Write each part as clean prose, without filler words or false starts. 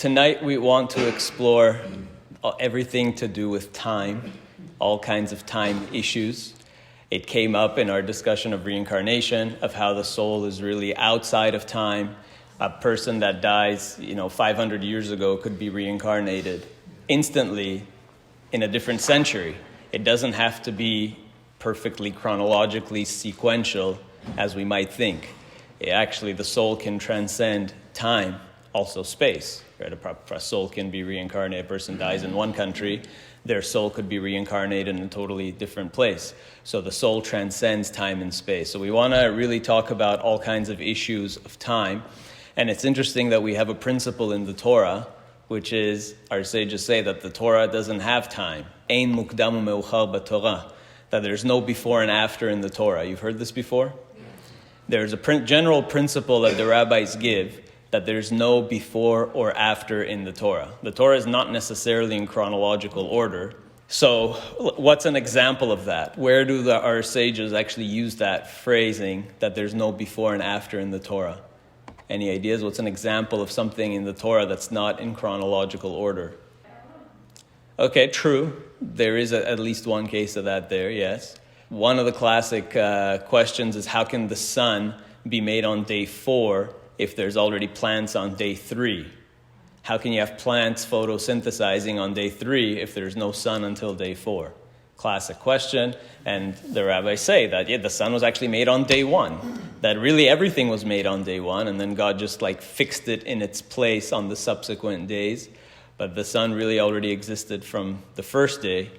tonight we want to explore everything to do with time, all kinds of time issues. It came up in our discussion of reincarnation, of how the soul is really outside of time. A person that dies, 500 years ago could be reincarnated instantly in a different century. It doesn't have to be perfectly chronologically sequential as we might think. Actually, the soul can transcend time, also space. Right? A soul can be reincarnated. A person dies in one country, their soul could be reincarnated in a totally different place. So the soul transcends time and space. So we want to really talk about all kinds of issues of time. And it's interesting that we have a principle in the Torah, which is, our sages say that the Torah doesn't have time. Ein mukdam u'meuchar b'Torah. That there's no before and after in the Torah. You've heard this before? There's a general principle that the rabbis give, that there's no before or after in the Torah. The Torah is not necessarily in chronological order. So what's an example of that? Where do our sages actually use that phrasing, that there's no before and after in the Torah? Any ideas? What's an example of something in the Torah that's not in chronological order? Okay, true. There is at least one case of that there, yes. One of the classic questions is, how can the sun be made on day 4 if there's already plants on day 3? How can you have plants photosynthesizing on day 3 if there's no sun until day 4? Classic question. And the rabbis say that, the sun was actually made on day 1. That really everything was made on day 1, and then God just fixed it in its place on the subsequent days. But the sun really already existed from the first day.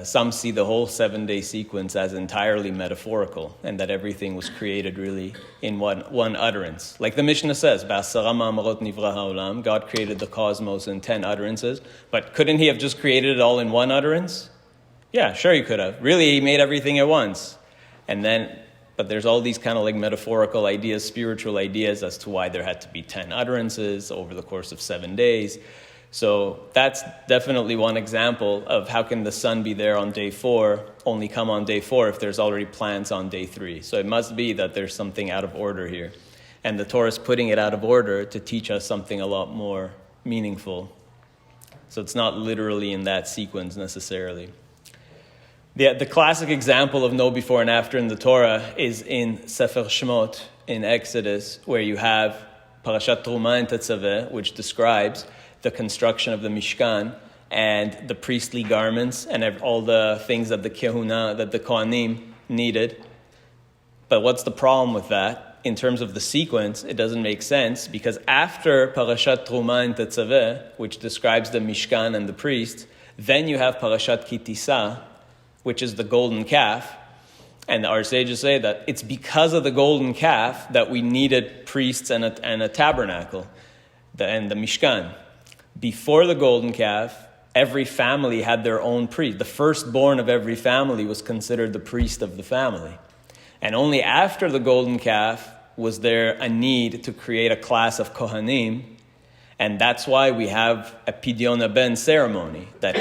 Some see the whole 7-day sequence as entirely metaphorical, and that everything was created really in one utterance. Like the Mishnah says, "Ba'asara ma'amarot nivra ha'olam," God created the cosmos in 10 utterances. But couldn't he have just created it all in one utterance? Yeah, sure he could have. Really, he made everything at once. But there's all these kind of metaphorical ideas, spiritual ideas as to why there had to be 10 utterances over the course of 7 days. So that's definitely one example of how can the sun be there on day 4, only come on day 4 if there's already plants on day 3. So it must be that there's something out of order here. And the Torah is putting it out of order to teach us something a lot more meaningful. So it's not literally in that sequence necessarily. The classic example of no before and after in the Torah is in Sefer Shemot, in Exodus, where you have Parashat Truma and Tetzaveh, which describes the construction of the Mishkan and the priestly garments and all the things that the Kehuna, that the Kohanim needed. But what's the problem with that? In terms of the sequence, it doesn't make sense, because after Parashat Truma and Tetzaveh, which describes the Mishkan and the priests, then you have Parashat Kitisa, which is the golden calf. And our sages say that it's because of the golden calf that we needed priests and a tabernacle and the Mishkan. Before the golden calf, every family had their own priest. The firstborn of every family was considered the priest of the family. And only after the golden calf was there a need to create a class of Kohanim. And that's why we have a Pidyon Ben ceremony, that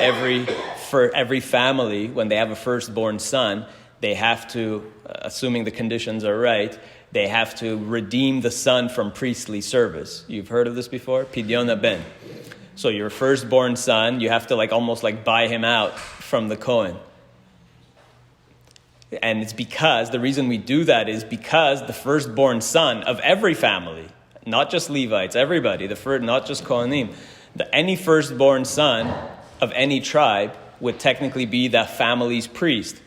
for every family, when they have a firstborn son, they have to, assuming the conditions are right, they have to redeem the son from priestly service. You've heard of this before? Pidyon Ben. So your firstborn son, you have to almost buy him out from the Kohen. And it's because, the reason we do that is because the firstborn son of every family, not just Levites, everybody, not just Kohanim, any firstborn son of any tribe would technically be that family's priest.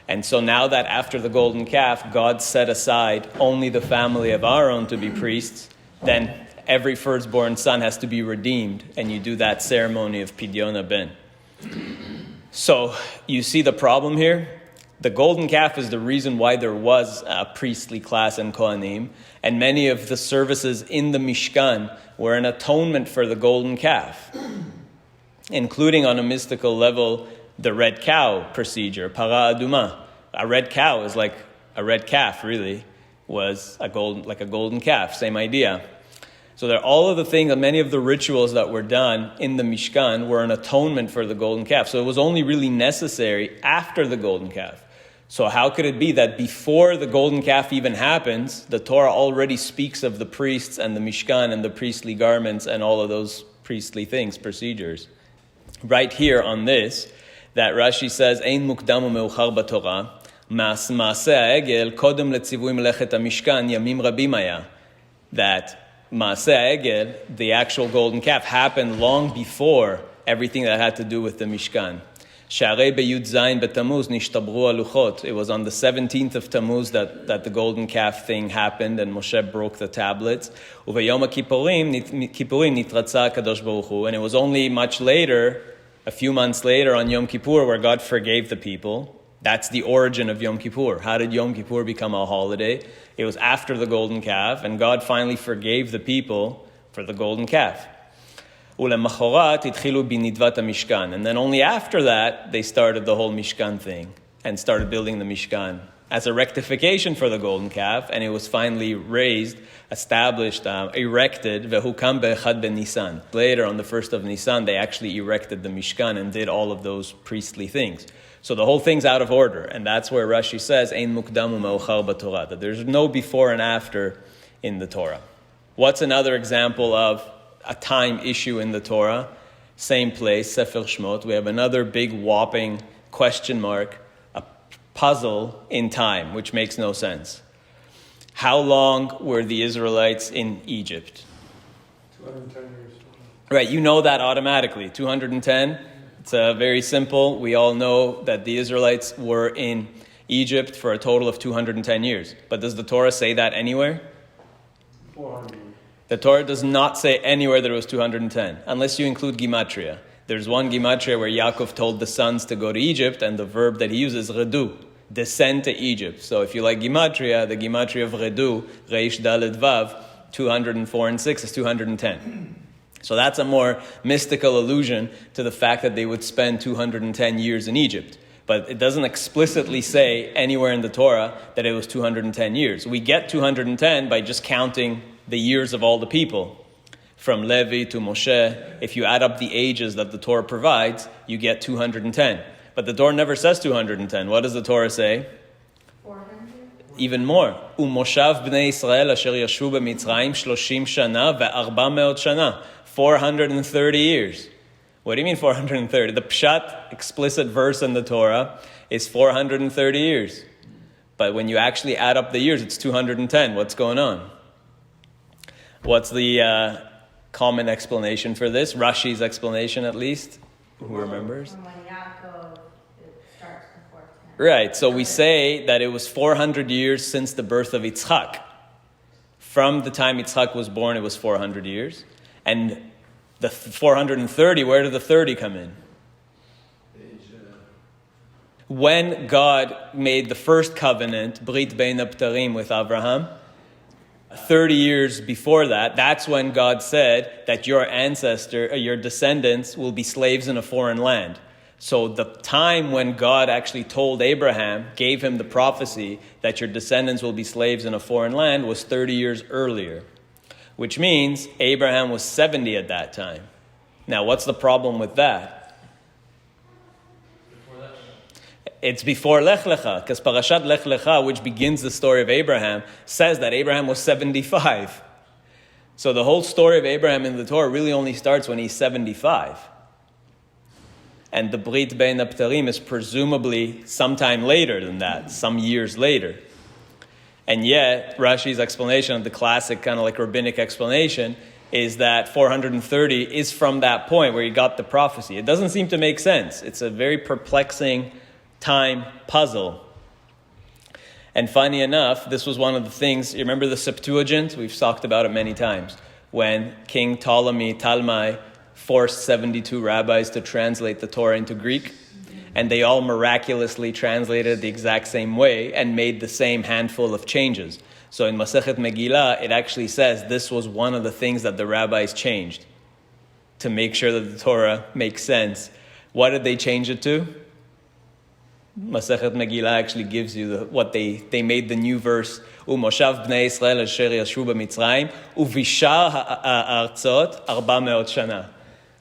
And so now that after the golden calf, God set aside only the family of Aaron to be priests, then every firstborn son has to be redeemed, and you do that ceremony of Pidyon Ben. So you see the problem here? The golden calf is the reason why there was a priestly class in Kohanim, and many of the services in the Mishkan were an atonement for the golden calf, including on a mystical level, the red cow procedure, para aduma. A red cow is like a red calf, really, was a golden calf, same idea. So there are all of the things, many of the rituals that were done in the Mishkan were an atonement for the golden calf. So it was only really necessary after the golden calf. So how could it be that before the golden calf even happens, the Torah already speaks of the priests and the Mishkan and the priestly garments and all of those priestly things, procedures. Right here on this, that Rashi says, Ein mukdam u'meuchar b'Torah, ma'aseh ha'egel, kodem letzivui melechet ha'mishkan, yamim rabim haya. That Maaseh ha'egel, the actual golden calf, happened long before everything that had to do with the Mishkan. Sharei beyud zayin betamuz nishtabru haluchot. It was on the 17th of Tammuz that the golden calf thing happened, and Moshe broke the tablets. Uveyom ha'kippurim nitratza HaKadosh Baruch Hu. And it was only much later, a few months later, on Yom Kippur, where God forgave the people. That's the origin of Yom Kippur. How did Yom Kippur become a holiday? It was after the golden calf, and God finally forgave the people for the golden calf. And then only after that, they started the whole Mishkan thing and started building the Mishkan as a rectification for the golden calf, and it was finally raised, established, erected. Later, on the 1st of Nisan, they actually erected the Mishkan and did all of those priestly things. So the whole thing's out of order, and that's where Rashi says, Ein mukdam u'meuchar b'Torah, that there's no before and after in the Torah. What's another example of a time issue in the Torah? Same place, Sefer Shmot. We have another big whopping question mark, a puzzle in time, which makes no sense. How long were the Israelites in Egypt? 210 years. Right, you know that automatically. 210. It's very simple. We all know that the Israelites were in Egypt for a total of 210 years. But does the Torah say that anywhere? 400. The Torah does not say anywhere that it was 210, unless you include Gematria. There's one Gematria where Yaakov told the sons to go to Egypt, and the verb that he uses is redu, descend to Egypt. So if you like Gematria, the Gematria of redu, reish daled vav, 204 and 6 is 210. So that's a more mystical allusion to the fact that they would spend 210 years in Egypt. But it doesn't explicitly say anywhere in the Torah that it was 210 years. We get 210 by just counting the years of all the people. From Levi to Moshe, if you add up the ages that the Torah provides, you get 210. But the Torah never says 210. What does the Torah say? 400? Even more. U'moshav bnei Yisrael asher yashu b'Mitzrayim 30 shana ve'arba shana. 430 years. What do you mean 430? The Pshat, explicit verse in the Torah, is 430 years. But when you actually add up the years, it's 210. What's going on? What's the common explanation for this? Rashi's explanation, at least. Who remembers? From when Yaakov, it starts before 10. Right, so we say that it was 400 years since the birth of Yitzchak. From the time Yitzchak was born, it was 400 years. And the 430, where did the 30 come in? When God made the first covenant, Brit Bein Abtarim, with Abraham, 30 years before that, that's when God said that your your descendants will be slaves in a foreign land. So the time when God actually told Abraham, gave him the prophecy that your descendants will be slaves in a foreign land, was 30 years earlier. Which means Abraham was 70 at that time. Now, what's the problem with that? It's before Lech Lecha, because Parashat Lech Lecha, which begins the story of Abraham, says that Abraham was 75. So the whole story of Abraham in the Torah really only starts when he's 75. And the Brit Bein Abtarim is presumably sometime later than that, some years later. And yet, Rashi's explanation, the classic kind of like rabbinic explanation, is that 430 is from that point where he got the prophecy. It doesn't seem to make sense. It's a very perplexing time puzzle. And funny enough, this was one of the things, you remember the Septuagint? We've talked about it many times. When King Ptolemy, Talmai, forced 72 rabbis to translate the Torah into Greek, and they all miraculously translated the exact same way and made the same handful of changes. So in Masechet Megillah, it actually says this was one of the things that the rabbis changed to make sure that the Torah makes sense. What did they change it to? Masechet Megillah actually gives you what they made the new verse. U'moshav bnei Yisrael asher yashu b'Mitzrayim u'vishar ha'artzot 400 shana.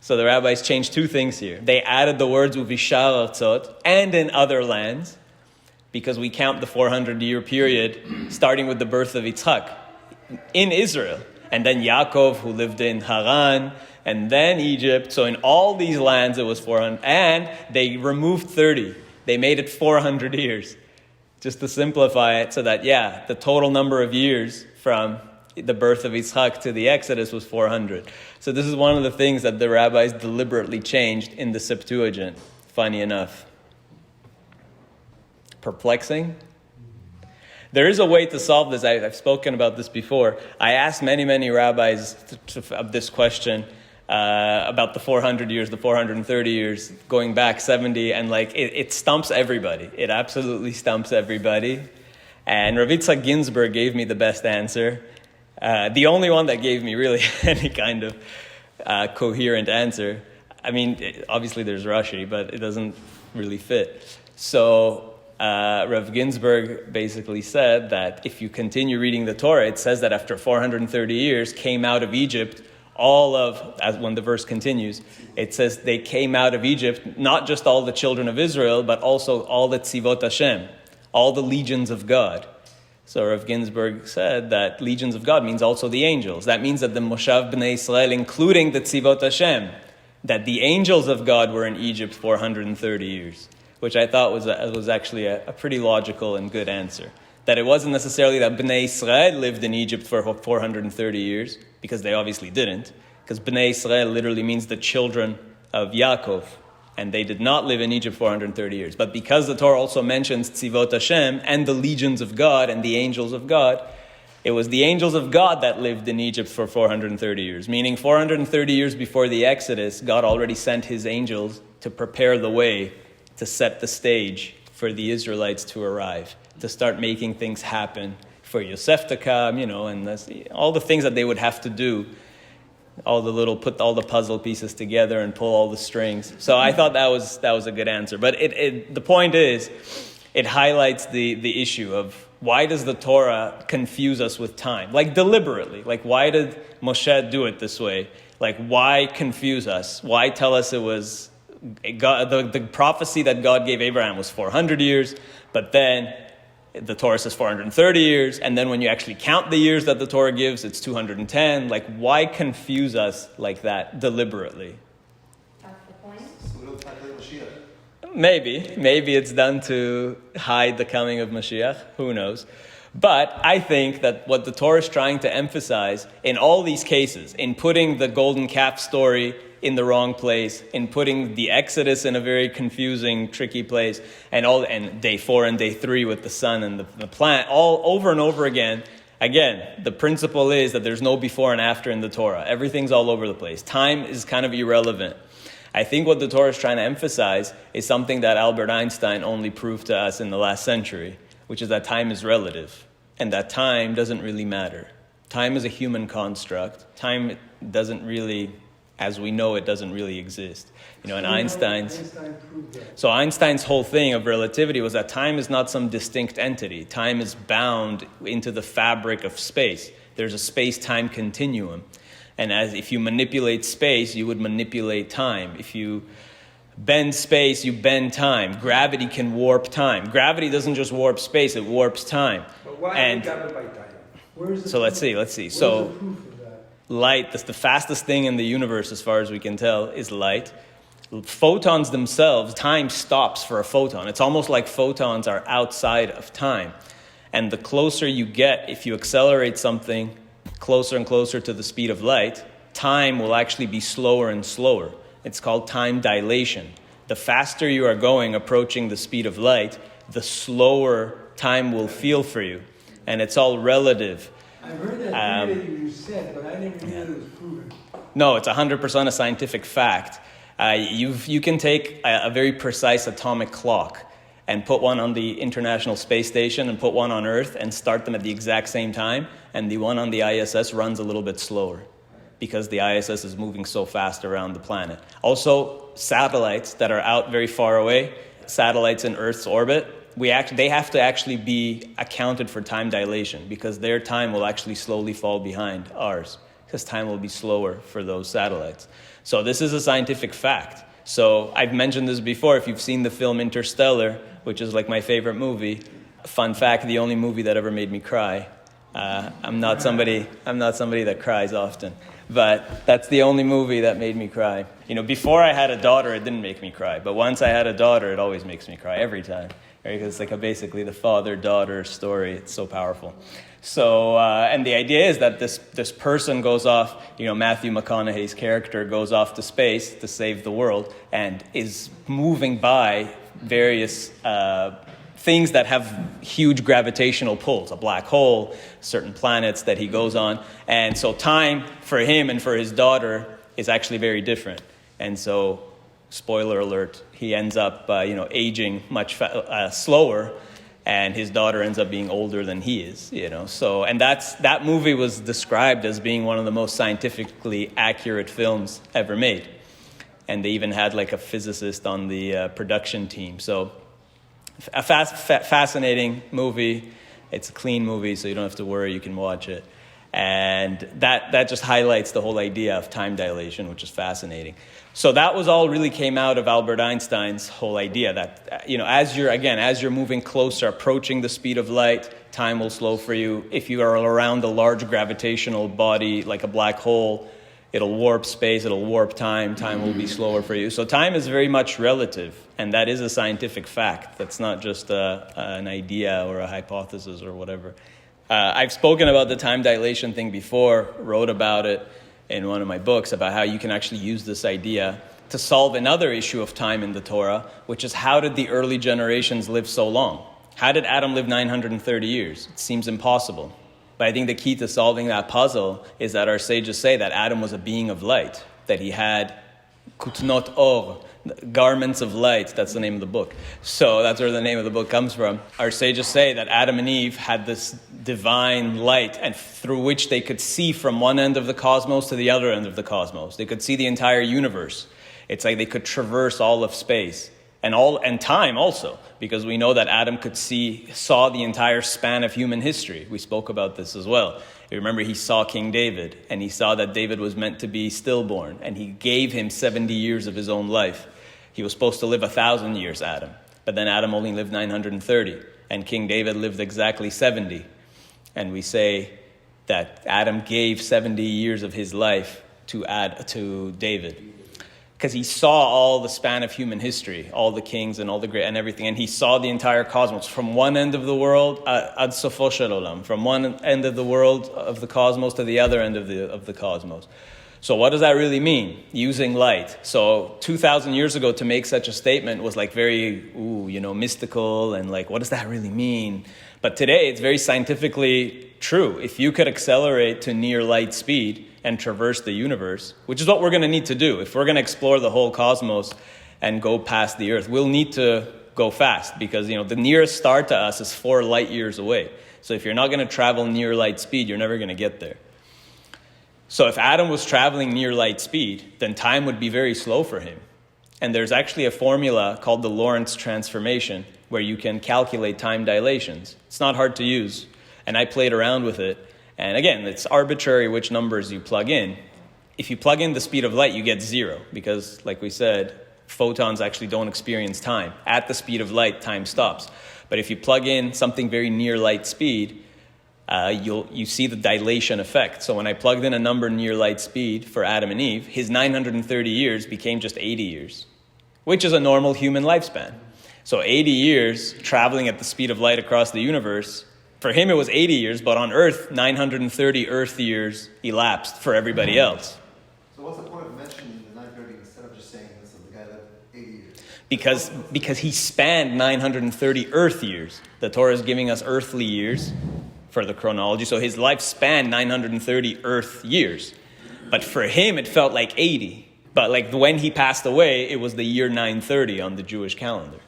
So the rabbis changed two things here. They added the words u'vishar artzot and in other lands, because we count the 400-year period starting with the birth of Yitzchak in Israel. And then Yaakov, who lived in Haran, and then Egypt. So in all these lands, it was 400. And they removed 30. They made it 400 years. Just to simplify it so that, the total number of years from the birth of Yitzchak to the Exodus was 400. So this is one of the things that the rabbis deliberately changed in the Septuagint, funny enough. Perplexing? There is a way to solve this. I've spoken about this before. I asked many rabbis of this question about the 400 years, the 430 years, going back 70, and it stumps everybody. It absolutely stumps everybody. And Rav Yitzchak Ginsburg gave me the best answer. The only one that gave me really any kind of coherent answer. I mean, obviously there's Rashi, but it doesn't really fit. So Rav Ginsburg basically said that if you continue reading the Torah, it says that after 430 years came out of Egypt as when the verse continues, it says they came out of Egypt, not just all the children of Israel, but also all the tzivot Hashem, all the legions of God. So Rav Ginsburg said that legions of God means also the angels. That means that the Moshav Bnei Israel, including the tzivot Hashem, that the angels of God were in Egypt 430 years, which I thought was actually a pretty logical and good answer. That it wasn't necessarily that Bnei Israel lived in Egypt for 430 years, because they obviously didn't, because Bnei Israel literally means the children of Yaakov, and they did not live in Egypt 430 years. But because the Torah also mentions Tzivot Hashem and the legions of God and the angels of God, it was the angels of God that lived in Egypt for 430 years, meaning 430 years before the Exodus, God already sent his angels to prepare the way, to set the stage for the Israelites to arrive, to start making things happen, for Yosef to come, and all the things that they would have to do, put all the puzzle pieces together and pull all the strings. So I thought that was a good answer. But the point is, it highlights the issue of why does the Torah confuse us with time? Deliberately. Why did Moshe do it this way? Why confuse us? Why tell us it was God, the prophecy that God gave Abraham was 400 years, but then the Torah says 430 years, and then when you actually count the years that the Torah gives, it's 210. Why confuse us like that deliberately? That's the point. Maybe it's done to hide the coming of Mashiach. Who knows? But I think that what the Torah is trying to emphasize in all these cases, in putting the golden calf story in the wrong place, in putting the Exodus in a very confusing, tricky place, and day 4 and day 3 with the sun and the planet, all over and over again. Again, the principle is that there's no before and after in the Torah. Everything's all over the place. Time is kind of irrelevant. I think what the Torah is trying to emphasize is something that Albert Einstein only proved to us in the last century, which is that time is relative, and that time doesn't really matter. Time is a human construct. Time doesn't really, as we know, it doesn't really exist. And Einstein proved that. So Einstein's whole thing of relativity was that time is not some distinct entity. Time is bound into the fabric of space. There's a space-time continuum. And if you manipulate space, you would manipulate time. If you bend space, you bend time. Gravity can warp time. Gravity doesn't just warp space, it warps time. But why is it governed by time? Where is So let's see. Where's the proof of that? Light, the fastest thing in the universe as far as we can tell, is light. Photons themselves, time stops for a photon. It's almost like photons are outside of time. And the closer you get, if you accelerate something closer and closer to the speed of light, time will actually be slower and slower. It's called time dilation. The faster you are going, approaching the speed of light, the slower time will feel for you. And it's all relative. I heard that you said, but I didn't know it was proven. No, it's 100% a scientific fact. You can take a very precise atomic clock and put one on the International Space Station and put one on Earth and start them at the exact same time, and the one on the ISS runs a little bit slower because the ISS is moving so fast around the planet. Also, satellites that are out very far away, satellites in Earth's orbit, they have to actually be accounted for time dilation because their time will actually slowly fall behind ours because time will be slower for those satellites. So this is a scientific fact. So I've mentioned this before. If you've seen the film Interstellar, which is like my favorite movie, fun fact, the only movie that ever made me cry. I'm not somebody that cries often. But that's the only movie that made me cry. Before I had a daughter, it didn't make me cry. But once I had a daughter, it always makes me cry every time. Right? Because it's basically the father-daughter story. It's so powerful. So, and the idea is that this person goes off, Matthew McConaughey's character goes off to space to save the world and is moving by various things that have huge gravitational pulls, a black hole, certain planets that he goes on. And so time for him and for his daughter is actually very different. And so, spoiler alert, he ends up, aging much slower, and his daughter ends up being older than he is, So, and that movie was described as being one of the most scientifically accurate films ever made. And they even had a physicist on the production team. So, a fascinating movie. It's a clean movie, so you don't have to worry. You can watch it. And that just highlights the whole idea of time dilation, which is fascinating. So that was all really came out of Albert Einstein's whole idea that, as you're moving closer, approaching the speed of light, time will slow for you. If you are around a large gravitational body like a black hole, it'll warp space, it'll warp time, time will be slower for you. So time is very much relative, and that is a scientific fact. That's not just an idea or a hypothesis or whatever. I've spoken about the time dilation thing before, wrote about it in one of my books, about how you can actually use this idea to solve another issue of time in the Torah, which is how did the early generations live so long? How did Adam live 930 years? It seems impossible. But I think the key to solving that puzzle is that our sages say that Adam was a being of light, that he had kutnot or, garments of light. That's the name of the book. So that's where the name of the book comes from. Our sages say that Adam and Eve had this divine light, and through which they could see from one end of the cosmos to the other end of the cosmos. They could see the entire universe. It's like they could traverse all of space and time also, because we know that Adam saw the entire span of human history. We spoke about this as well. You remember he saw King David, and he saw that David was meant to be stillborn, and he gave him 70 years of his own life. He was supposed to live 1,000 years, Adam, but then Adam only lived 930, and King David lived exactly 70. And we say that Adam gave 70 years of his life to David, because he saw all the span of human history, all the kings and all the great and everything, and he saw the entire cosmos from one end of the world, ad sofo shel olam, from one end of the world of the cosmos to the other end of the cosmos. So what does that really mean? Using light. So 2,000 years ago, to make such a statement was very, mystical, and what does that really mean? But today, it's very scientifically true. If you could accelerate to near light speed and traverse the universe, which is what we're going to need to do. If we're going to explore the whole cosmos and go past the Earth, we'll need to go fast, because, the nearest star to us is 4 light years away. So if you're not going to travel near light speed, you're never going to get there. So if Adam was traveling near light speed, then time would be very slow for him. And there's actually a formula called the Lorentz transformation where you can calculate time dilations. It's not hard to use, and I played around with it. And again, it's arbitrary which numbers you plug in. If you plug in the speed of light, you get 0, because, like we said, photons actually don't experience time. At the speed of light, time stops. But if you plug in something very near light speed, you see the dilation effect. So when I plugged in a number near light speed for Adam and Eve, his 930 years became just 80 years, which is a normal human lifespan. So 80 years traveling at the speed of light across the universe, for him it was 80 years, but on Earth, 930 Earth years elapsed for everybody else. So what's the point of mentioning the 930 instead of just saying this is the guy that 80 years? Because he spanned 930 Earth years. The Torah is giving us earthly years for the chronology. So his life spanned 930 Earth years. But for him, it felt like 80. But when he passed away, it was the year 930 on the Jewish calendar.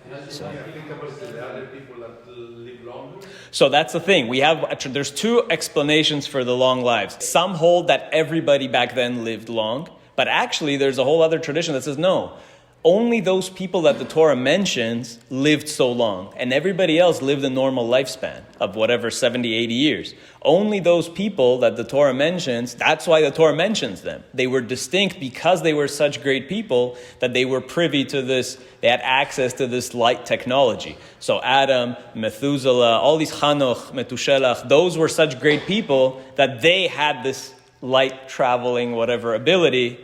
So that's the thing. There's 2 explanations for the long lives. Some hold that everybody back then lived long. But actually, there's a whole other tradition that says, no, only those people that the Torah mentions lived so long, and everybody else lived a normal lifespan of whatever, 70, 80 years. Only those people that the Torah mentions, that's why the Torah mentions them. They were distinct because they were such great people that they were privy to this, they had access to this light technology. So Adam, Methuselah, all these Hanoch, Metushelach, those were such great people that they had this light traveling, whatever ability,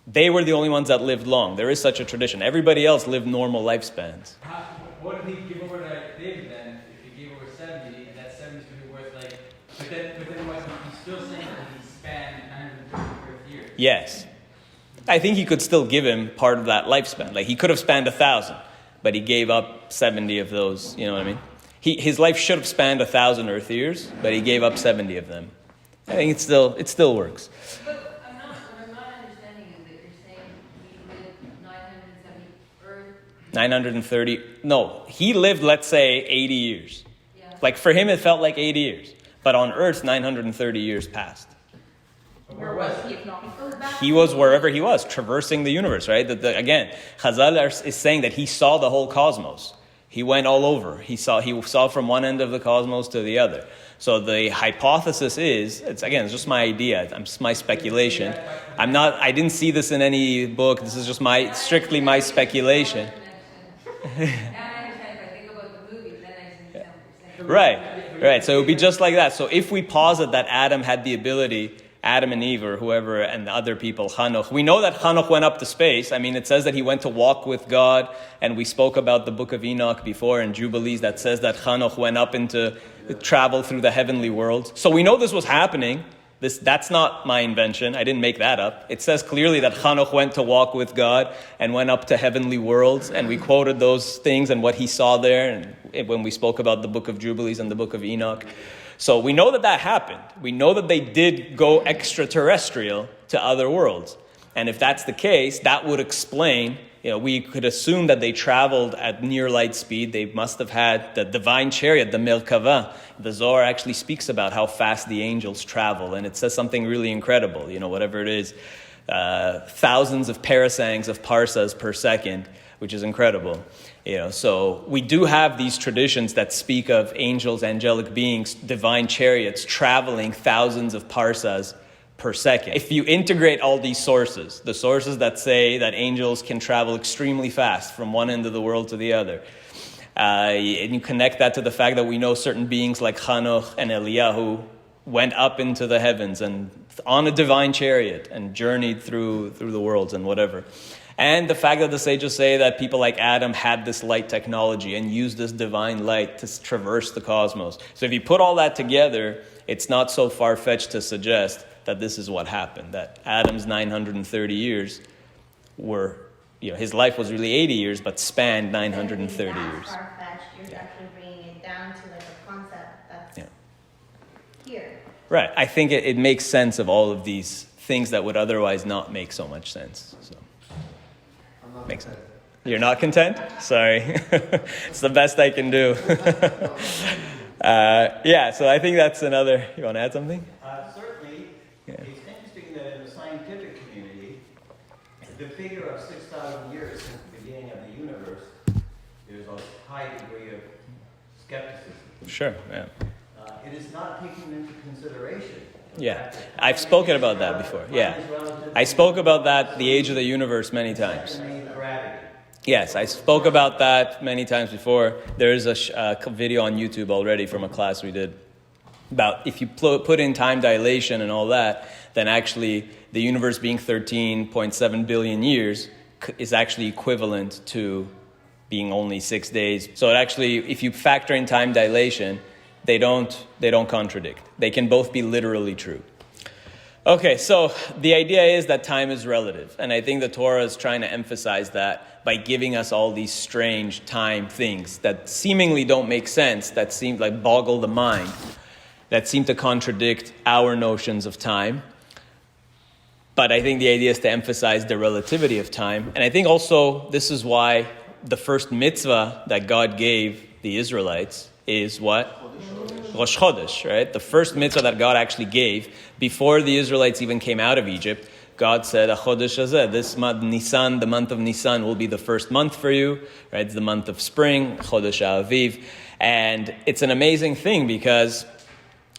they were the only ones that lived long. There is such a tradition. Everybody else lived normal lifespans. What did he give over to David then? If he gave over 70, and that 70 is going to be worth like. But then what? He's still saying that he spanned 930 years. Yes. I think he could still give him part of that lifespan. Like he could have spanned 1,000, but he gave up 70 of those. You know what I mean? His life should have spanned 1,000 Earth years, but he gave up 70 of them. I think it still works. But what I'm not understanding is that you're saying he lived 970 Earth. 930. No, he lived, let's say, 80 years. Yeah. Like for him, it felt like 80 years. But on Earth, 930 years passed. Where was he if not? He goes back. He was wherever he was, traversing the universe, right? Again, Chazal is saying that he saw the whole cosmos. He went all over. He saw from one end of the cosmos to the other. So the hypothesis is, it's just my idea. It's my speculation. I didn't see this in any book. This is just strictly my speculation. Now I understand if I think about the movie, then I understand what you're saying. Right. So it would be just like that. So if we posit that Adam had the ability, Adam and Eve or whoever and the other people, Hanoch. We know that Hanoch went up to space. I mean, it says that he went to walk with God, and we spoke about the book of Enoch before in Jubilees that says that Hanoch went up into travel through the heavenly world. So we know this was happening. That's not my invention. I didn't make that up. It says clearly that Hanoch went to walk with God and went up to heavenly worlds, and we quoted those things and what he saw there and when we spoke about the book of Jubilees and the book of Enoch. So we know that happened. We know that they did go extraterrestrial to other worlds. And if that's the case, that would explain, we could assume that they traveled at near light speed. They must have had the divine chariot, the Merkava. The Zohar actually speaks about how fast the angels travel. And it says something really incredible, whatever it is, thousands of parasangs of parsas per second, which is incredible. So we do have these traditions that speak of angels, angelic beings, divine chariots traveling thousands of parsas per second. If you integrate all these sources, the sources that say that angels can travel extremely fast from one end of the world to the other, and you connect that to the fact that we know certain beings like Hanoch and Eliyahu went up into the heavens and on a divine chariot and journeyed through the worlds and whatever. And the fact that the sages say that people like Adam had this light technology and used this divine light to traverse the cosmos. So if you put all that together, it's not so far-fetched to suggest that this is what happened, that Adam's 930 years were, his life was really 80 years, but spanned 930 years. Far-fetched, you're actually bringing it down to like a concept that's here. Right. I think it makes sense of all of these things that would otherwise not make so much sense. So. Makes sense. You're not content? Sorry. It's the best I can do. So I think that's another... You want to add something? Certainly. Yeah. It's interesting that in the scientific community, the figure of 6,000 years since the beginning of the universe, there's a high degree of skepticism. Sure, yeah. It is not taken into consideration. Yeah, I've spoken about that before. Yeah, I spoke about that, the age of the universe, many times. Yes, I spoke about that many times before. There is a video on YouTube already from a class we did about if you put in time dilation and all that, then actually the universe being 13.7 billion years is actually equivalent to being only 6 days. So it actually, if you factor in time dilation, they don't contradict. They can both be literally true. Okay, so the idea is that time is relative. And I think the Torah is trying to emphasize that by giving us all these strange time things that seemingly don't make sense, that seem like boggle the mind, that seem to contradict our notions of time. But I think the idea is to emphasize the relativity of time. And I think also this is why the first mitzvah that God gave the Israelites is what? Rosh Chodesh, right? The first mitzvah that God actually gave before the Israelites even came out of Egypt. God said, "Chodesh hazeh, this month, Nisan, the month of Nisan, will be the first month for you." Right? It's the month of spring, Chodesh Aviv, and it's an amazing thing because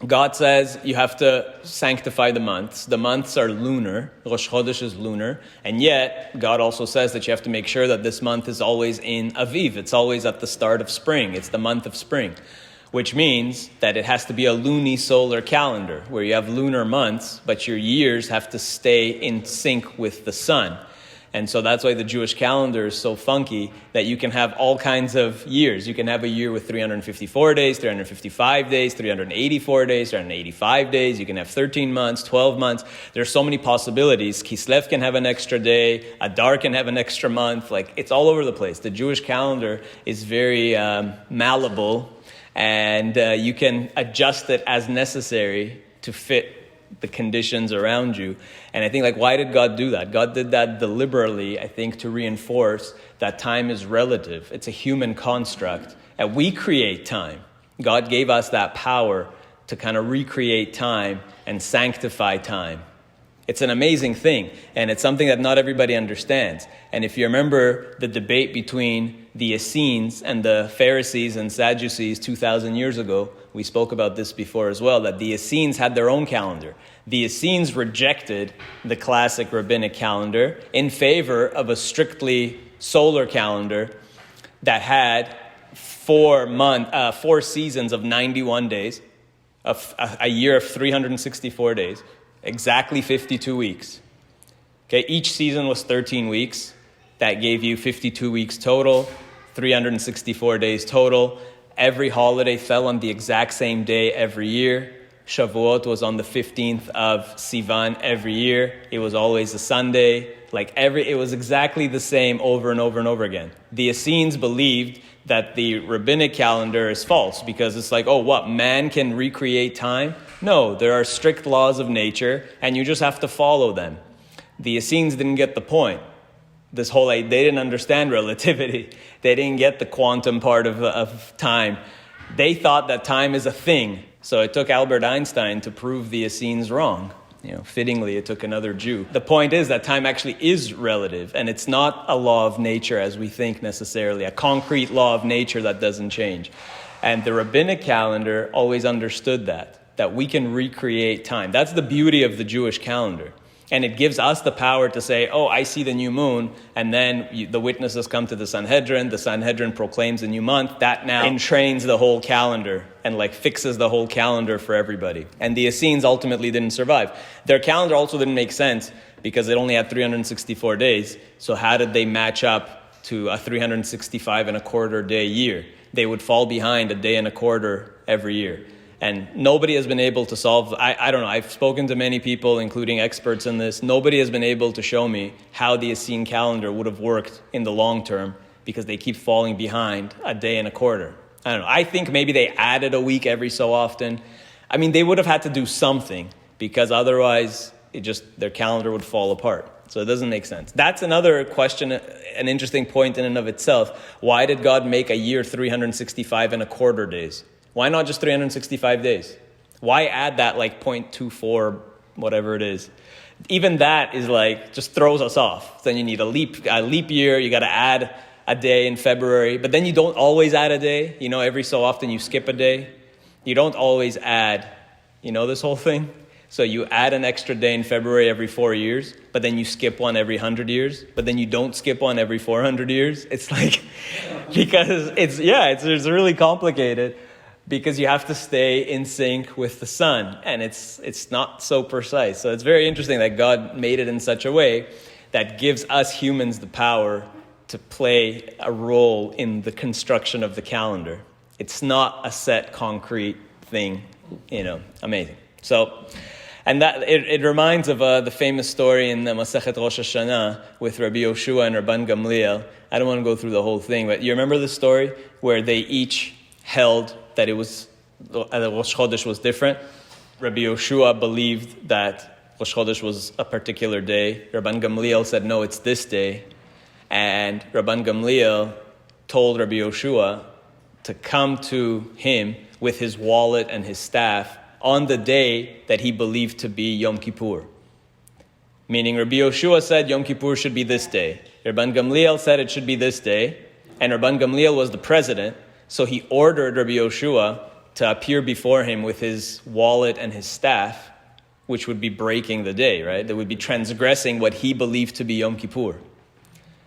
God says you have to sanctify the months. The months are lunar. Rosh Chodesh is lunar, and yet God also says that you have to make sure that this month is always in Aviv. It's always at the start of spring. It's the month of spring. which means that it has to be a lunisolar calendar, where you have lunar months, but your years have to stay in sync with the sun. And so that's why the Jewish calendar is so funky, that you can have all kinds of years. You can have a year with 354 days, 355 days, 384 days, 385 days. You can have 13 months, 12 months. There's so many possibilities. Kislev can have an extra day. Adar can have an extra month. Like, it's all over the place. The Jewish calendar is very malleable, and you can adjust it as necessary to fit the conditions around you. And I think, like, why did God do that? God did that deliberately, I think, to reinforce that time is relative. It's a human construct, and we create time. God gave us that power to kind of recreate time and sanctify time. It's an amazing thing, and it's something that not everybody understands. And if you remember the debate between the Essenes and the Pharisees and Sadducees 2,000 years ago, we spoke about this before as well, that the Essenes had their own calendar. The Essenes rejected the classic rabbinic calendar in favor of a strictly solar calendar that had 4 seasons of 91 days, a year of 364 days, exactly 52 weeks. Okay, each season was 13 weeks. That gave you 52 weeks total, 364 days total. Every holiday fell on the exact same day every year. Shavuot was on the 15th of Sivan every year. It was always a Sunday. It was exactly the same over and over and over again. The Essenes believed that the rabbinic calendar is false because it's like, oh, what, man can recreate time? No, there are strict laws of nature, and you just have to follow them. The Essenes didn't get the point. They didn't understand relativity. They didn't get the quantum part of time. They thought that time is a thing. So it took Albert Einstein to prove the Essenes wrong. Fittingly, it took another Jew. The point is that time actually is relative, and it's not a law of nature as we think necessarily, a concrete law of nature that doesn't change. And the rabbinic calendar always understood that we can recreate time. That's the beauty of the Jewish calendar. And it gives us the power to say, oh, I see the new moon, and then the witnesses come to the Sanhedrin proclaims a new month. That now entrains the whole calendar and fixes the whole calendar for everybody. And the Essenes ultimately didn't survive. Their calendar also didn't make sense because it only had 364 days. So how did they match up to a 365 and a quarter day year? They would fall behind a day and a quarter every year. And nobody has been able to solve, I don't know, I've spoken to many people, including experts in this. Nobody has been able to show me how the Essene calendar would have worked in the long term because they keep falling behind a day and a quarter. I don't know. I think maybe they added a week every so often. I mean, they would have had to do something because otherwise their calendar would fall apart. So it doesn't make sense. That's another question, an interesting point in and of itself. Why did God make a year 365 and a quarter days? Why not just 365 days? Why add that 0.24, whatever it is? Even that is just throws us off. Then you need a leap year. You got to add a day in February. But then you don't always add a day. Every so often you skip a day. You don't always add, this whole thing? So you add an extra day in February every 4 years, but then you skip one every 100 years, but then you don't skip one every 400 years. It's because it's really complicated. Because you have to stay in sync with the sun, and it's not so precise. So it's very interesting that God made it in such a way that gives us humans the power to play a role in the construction of the calendar. It's not a set, concrete thing, amazing. So, and that it reminds of the famous story in the Masechet Rosh Hashanah with Rabbi Yoshua and Rabbi Gamliel. I don't want to go through the whole thing, but you remember the story where they each held that Rosh Chodesh was different. Rabbi Yoshua believed that Rosh Chodesh was a particular day. Rabbi Gamliel said, no, it's this day. And Rabbi Gamliel told Rabbi Yoshua to come to him with his wallet and his staff on the day that he believed to be Yom Kippur. Meaning Rabbi Yoshua said Yom Kippur should be this day. Rabbi Gamliel said it should be this day. And Rabbi Gamliel was the president. So he ordered Rabbi Yoshua to appear before him with his wallet and his staff, which would be breaking the day, right? That would be transgressing what he believed to be Yom Kippur.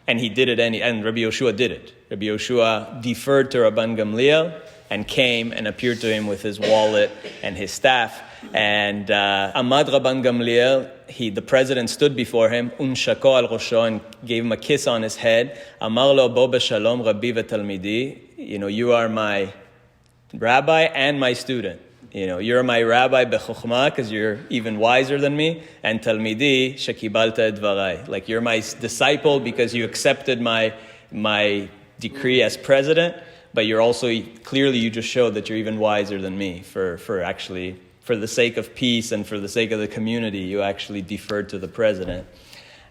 And he did it, and Rabbi Yoshua did it. Rabbi Yoshua deferred to Rabban Gamliel, and came and appeared to him with his wallet and his staff. And Amad Rabban Gamliel, the president stood before him, unshako al rosho, and gave him a kiss on his head. Amar lo bo b'shalom rabbi v'talmidi. You are my rabbi and my student. You're my rabbi b'chokhmah, because you're even wiser than me, and talmidi shekibalta et dvarai. Like, you're my disciple because you accepted my decree as president, but you're also, clearly you just showed that you're even wiser than me for the sake of peace and for the sake of the community, you actually deferred to the president.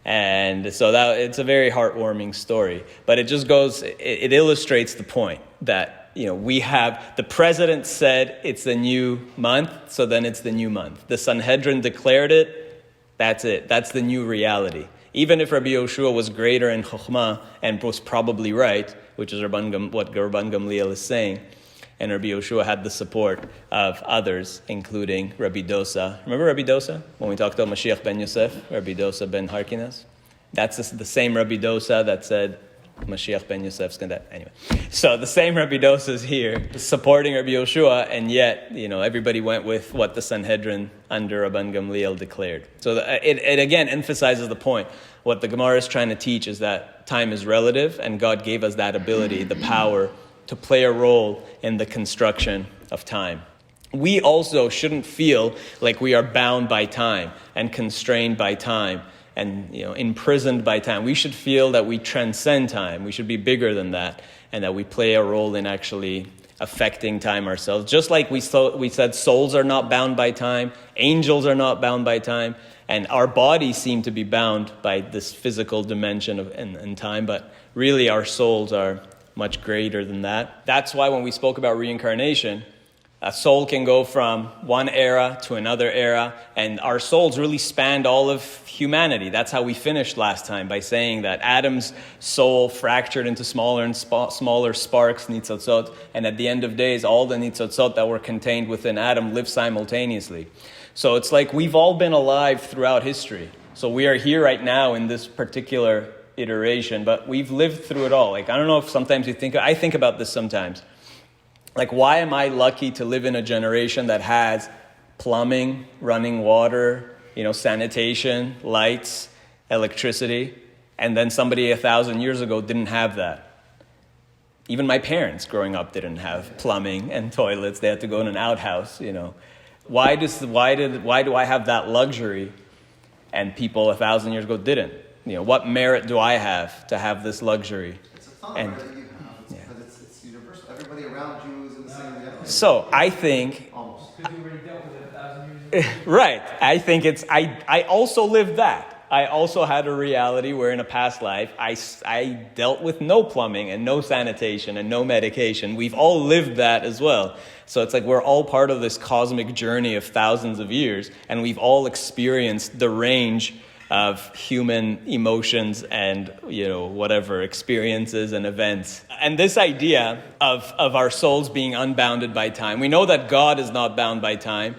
And so it's a very heartwarming story, but it just it illustrates the point that, we have, the president said it's the new month, so then it's the new month. The Sanhedrin declared it, that's it. That's the new reality. Even if Rabbi Yoshua was greater in Chokhmah and was probably right, which is what Rabban Gamliel is saying, and Rabbi Yoshua had the support of others, including Rabbi Dosa. Remember Rabbi Dosa? When we talked about Mashiach ben Yosef, Rabbi Dosa ben Harkinas? That's the same Rabbi Dosa that said Mashiach ben Yosef's going to... Anyway, so the same Rabbi Dosa is here supporting Rabbi Yoshua, and yet, everybody went with what the Sanhedrin under Rabban Gamliel declared. So it again emphasizes the point. What the Gemara is trying to teach is that time is relative, and God gave us that ability, the power to play a role in the construction of time. We also shouldn't feel like we are bound by time and constrained by time and imprisoned by time. We should feel that we transcend time. We should be bigger than that, and that we play a role in actually affecting time ourselves. Just like we said, souls are not bound by time, angels are not bound by time, and our bodies seem to be bound by this physical dimension and time, but really our souls are much greater than that. That's why when we spoke about reincarnation, a soul can go from one era to another era, and our souls really spanned all of humanity. That's how we finished last time, by saying that Adam's soul fractured into smaller and smaller sparks, nitzotzot, and at the end of days, all the nitzotzot that were contained within Adam lived simultaneously. So it's like we've all been alive throughout history. So we are here right now in this particular iteration, but we've lived through it all. Like, I don't know if sometimes I think about this sometimes. Like, why am I lucky to live in a generation that has plumbing, running water, sanitation, lights, electricity, and then somebody 1,000 years ago didn't have that? Even my parents growing up didn't have plumbing and toilets. They had to go in an outhouse, Why do I have that luxury and people 1,000 years ago didn't? What merit do I have to have this luxury? It's a thought that you have, but it's universal. Everybody around you is in the same reality. So I think... Almost. Because you already dealt with it 1,000 years ago. Right. I think I also lived that. I also had a reality where in a past life, I dealt with no plumbing and no sanitation and no medication. We've all lived that as well. So it's like we're all part of this cosmic journey of thousands of years, and we've all experienced the range of human emotions and, whatever, experiences and events. And this idea of our souls being unbounded by time, we know that God is not bound by time.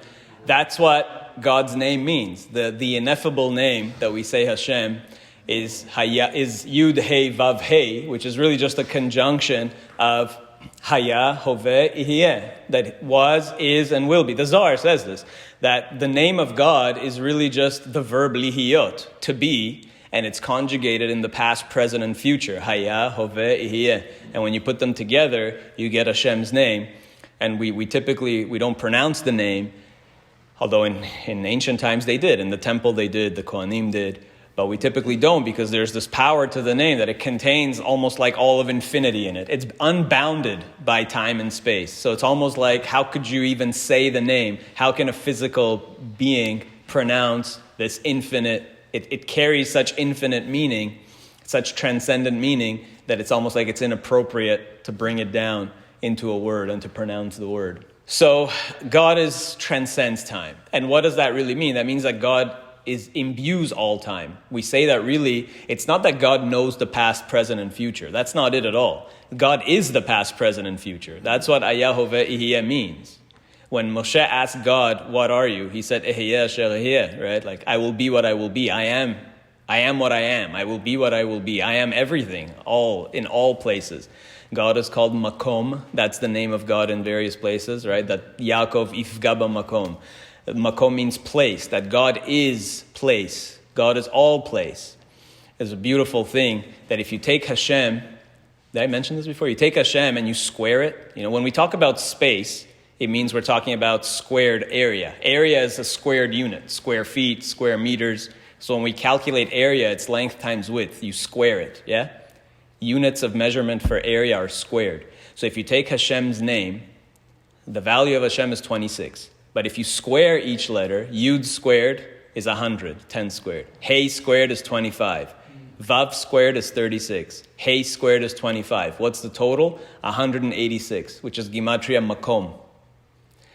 That's what God's name means. The ineffable name that we say Hashem is Yud Hey Vav Hey, which is really just a conjunction of Haya, Hoveh, Ihyeh, that was, is, and will be. The Zohar says this, that the name of God is really just the verb lihiyot, to be, and it's conjugated in the past, present, and future. Haya, Hoveh, Ihyeh. And when you put them together, you get Hashem's name. And we typically don't pronounce the name, although in ancient times they did. In the temple they did, the Kohanim did. But we typically don't, because there's this power to the name that it contains almost like all of infinity in it. It's unbounded by time and space. So it's almost like, how could you even say the name? How can a physical being pronounce this infinite? It carries such infinite meaning, such transcendent meaning, that it's almost like it's inappropriate to bring it down into a word and to pronounce the word. So God transcends time. And what does that really mean? That means that God imbues all time. We say that really, it's not that God knows the past, present, and future. That's not it at all. God is the past, present, and future. That's what Ayahoveh Ihyeh means. When Moshe asked God, what are you? He said, Ehyeh asher ehyeh, right? Like, I will be what I will be. I am I am what I am. I will be what I will be. I am everything, all in all places. God is called Makom. That's the name of God in various places, right? That Yaakov ifgaba Makom. Makom means place, that God is place. God is all place. It's a beautiful thing that if you take Hashem, did I mention this before? You take Hashem and you square it. When we talk about space, it means we're talking about squared area. Area is a squared unit, square feet, square meters. So when we calculate area, it's length times width. You square it, yeah? Units of measurement for area are squared. So if you take Hashem's name, the value of Hashem is 26. But if you square each letter, Yud squared is 100, 10 squared. Hey squared is 25. Vav squared is 36. Hey squared is 25. What's the total? 186, which is Gematria Makom.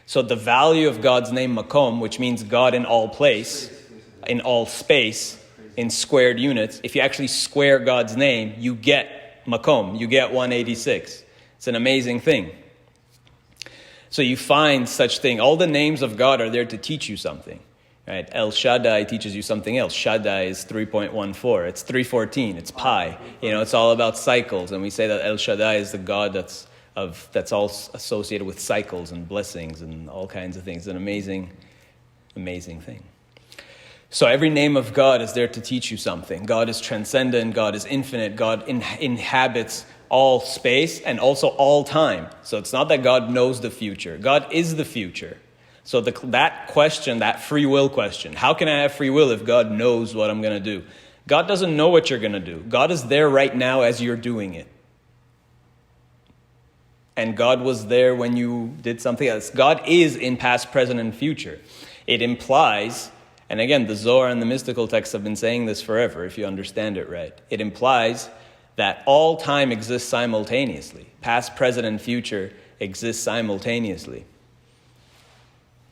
So the value of God's name Makom, which means God in all place, in all space, in squared units, if you actually square God's name, you get Makom, you get 186. It's an amazing thing. So you find such thing. All the names of God are there to teach you something. Right? El Shaddai teaches you something else. Shaddai is 3.14. It's 314. It's pi. It's all about cycles. And we say that El Shaddai is the God that's all associated with cycles and blessings and all kinds of things. It's an amazing, amazing thing. So every name of God is there to teach you something. God is transcendent. God is infinite. God inhabits all space and also all time. So it's not that God knows the future. God is the future. So that question, that free will question, how can I have free will if God knows what I'm going to do? God doesn't know what you're going to do. God is there right now as you're doing it. And God was there when you did something else. God is in past, present, and future. It implies, and again, the Zohar and the mystical texts have been saying this forever, if you understand it right. It implies that all time exists simultaneously. Past, present, and future exist simultaneously.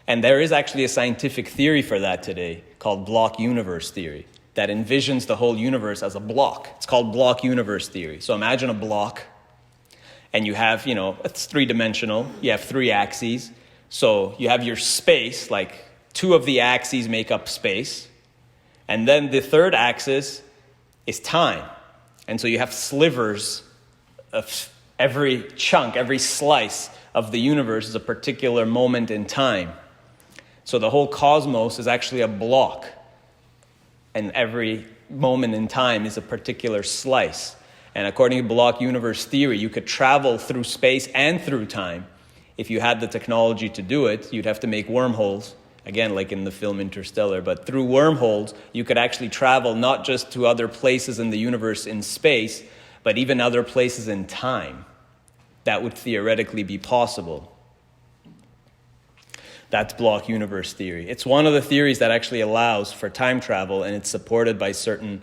And there is actually a scientific theory for that today called block universe theory that envisions the whole universe as a block. It's called block universe theory. So imagine a block and you have, it's three-dimensional. You have three axes. So you have your space, like two of the axes make up space. And then the third axis is time. And so you have slivers of every chunk, every slice of the universe is a particular moment in time. So the whole cosmos is actually a block. And every moment in time is a particular slice. And according to block universe theory, you could travel through space and through time. If you had the technology to do it, you'd have to make wormholes. Again, like in the film Interstellar. But through wormholes, you could actually travel not just to other places in the universe in space, but even other places in time. That would theoretically be possible. That's block universe theory. It's one of the theories that actually allows for time travel, and it's supported by certain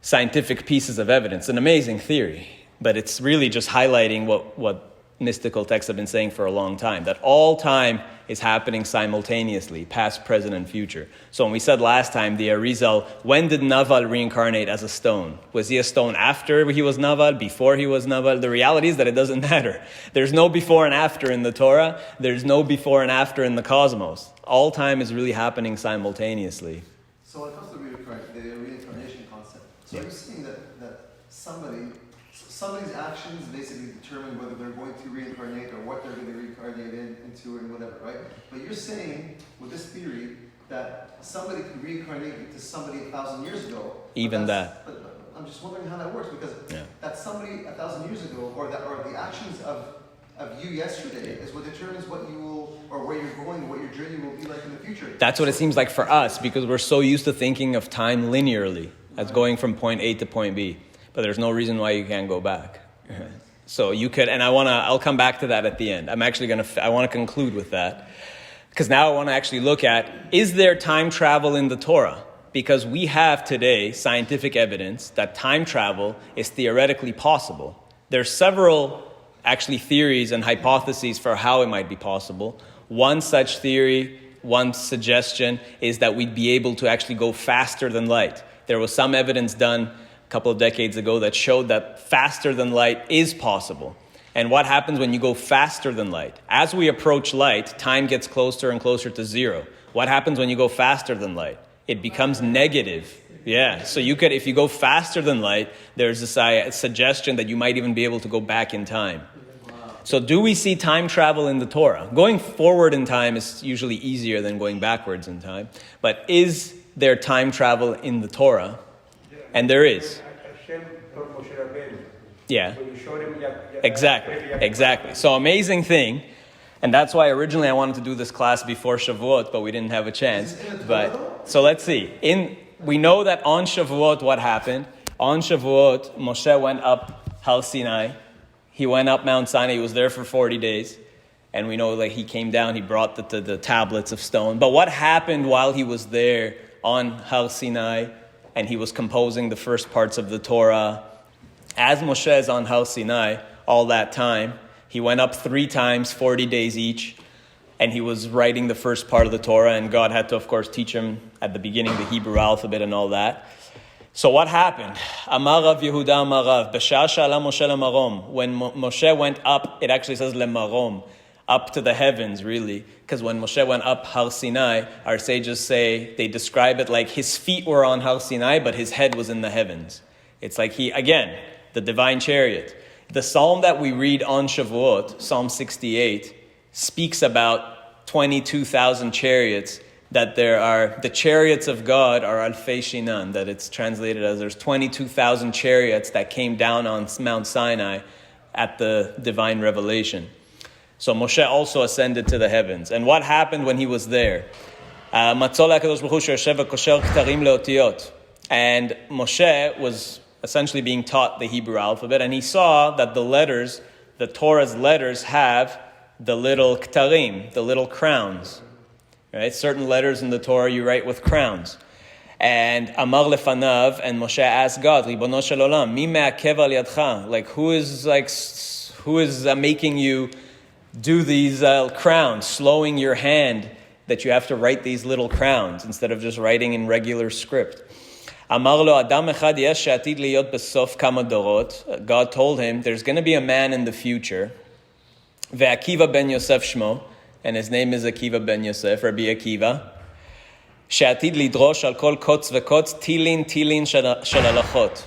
scientific pieces of evidence. An amazing theory, but it's really just highlighting what mystical texts have been saying for a long time, that all time is happening simultaneously, past, present, and future. So when we said last time, the Arizal, when did Naval reincarnate as a stone? Was he a stone after he was Naval, before he was Naval? The reality is that it doesn't matter. There's no before and after in the Torah. There's no before and after in the cosmos. All time is really happening simultaneously. So when it comes to the reincarnation concept, so are you saying that somebody's actions basically determine whether they're going to reincarnate or what they're going to reincarnate into and whatever, right? But you're saying with this theory that somebody could reincarnate into somebody 1,000 years ago. Even that. But I'm just wondering how that works, because that somebody 1,000 years ago, or the actions of you yesterday is what determines what you will, or where you're going, what your journey will be like in the future. That's what it seems like for us, because we're so used to thinking of time linearly as going from point A to point B. But there's no reason why you can't go back. So you could, and I'll come back to that at the end. I want to conclude with that. Because now I want to actually look at, is there time travel in the Torah? Because we have today scientific evidence that time travel is theoretically possible. There's several actually theories and hypotheses for how it might be possible. One such theory, one suggestion is that we'd be able to actually go faster than light. There was some evidence done a couple of decades ago that showed that faster than light is possible. And what happens when you go faster than light? As we approach light, time gets closer and closer to zero. What happens when you go faster than light? It becomes negative. Yeah, so you could, if you go faster than light, there's this suggestion that you might even be able to go back in time. So do we see time travel in the Torah? Going forward in time is usually easier than going backwards in time. But is there time travel in the Torah? And there is. Yeah. Exactly. So amazing thing. And that's why originally I wanted to do this class before Shavuot, but we didn't have a chance. But so let's see. We know that on Shavuot, what happened? On Shavuot, Moshe went up Har Sinai. He went up Mount Sinai. He was there for 40 days. And we know that he came down. He brought the tablets of stone. But what happened while he was there on Har Sinai and he was composing the first parts of the Torah? As Moshe is on Har Sinai all that time, he went up 3 times, 40 days each, and he was writing the first part of the Torah, and God had to, of course, teach him at the beginning the Hebrew alphabet and all that. So what happened? Amar Rav Yehuda Amar Rav, B'shah she'ala Moshe leMarom. When Moshe went up, it actually says leMarom, up to the heavens, really. Because when Moshe went up Har Sinai, our sages say, they describe it like his feet were on Har Sinai, but his head was in the heavens. It's like again, the divine chariot. The psalm that we read on Shavuot, Psalm 68, speaks about 22,000 chariots, that the chariots of God are alfei shinan, that it's translated as there's 22,000 chariots that came down on Mount Sinai at the divine revelation. So Moshe also ascended to the heavens. And what happened when he was there? And Moshe was essentially being taught the Hebrew alphabet, and he saw that the Torah's letters have the little ktarim, the little crowns. Right? Certain letters in the Torah you write with crowns. And Amar lefanav, and Moshe asked God, Ribono shel olam, mi me'akev al yadcha? Like, who is making you do these crowns, slowing your hand that you have to write these little crowns instead of just writing in regular script? Amar lo adam echad yesh she'atid liyot besof kama dorot. God told him, there's going to be a man in the future, ve'Akiva ben Yosef shmo, and his name is Akiva ben Yosef, Rabbi Akiva, she'atid lidrosh al kol kotz vekotz tilin shel halachot.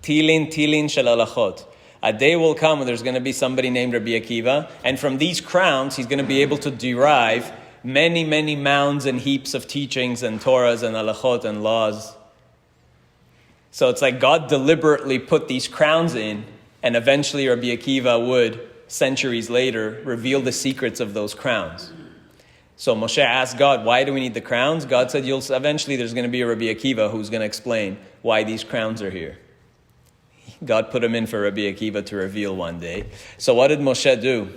Tilin shel halachot. A day will come when there's going to be somebody named Rabbi Akiva, and from these crowns, he's going to be able to derive many, many mounds and heaps of teachings and Torahs and halachot and laws. So it's like God deliberately put these crowns in, and eventually Rabbi Akiva would, centuries later, reveal the secrets of those crowns. So Moshe asked God, why do we need the crowns? God said, eventually there's going to be a Rabbi Akiva who's going to explain why these crowns are here. God put him in for Rabbi Akiva to reveal one day. So what did Moshe do?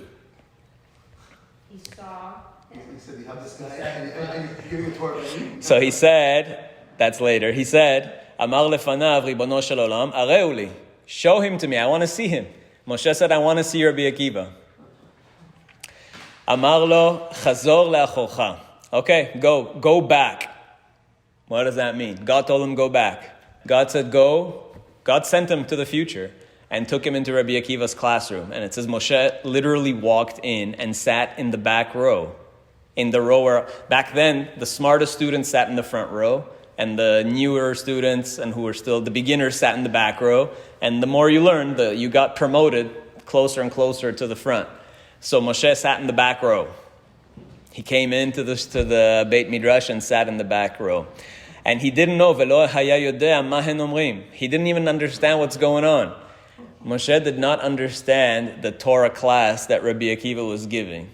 He saw. He said, you have this guy, and you're giving the Torah. So he said, that's later, he said, Amar lefanav ribono shel olam, areu li. Show him to me, I want to see him. Moshe said, I want to see Rabbi Akiva. Amar lo chazor le'achorcha. Okay, go back. What does that mean? God told him, go back. God said, go. God sent him to the future and took him into Rabbi Akiva's classroom. And it says Moshe literally walked in and sat in the back row. In the row where, back then, the smartest students sat in the front row, and the newer students and who were still the beginners sat in the back row. And the more you learned, you got promoted closer and closer to the front. So Moshe sat in the back row. He came into the Beit Midrash and sat in the back row. And he didn't know, Velo haya yodea ma hen omrim. He didn't even understand what's going on. Moshe did not understand the Torah class that Rabbi Akiva was giving.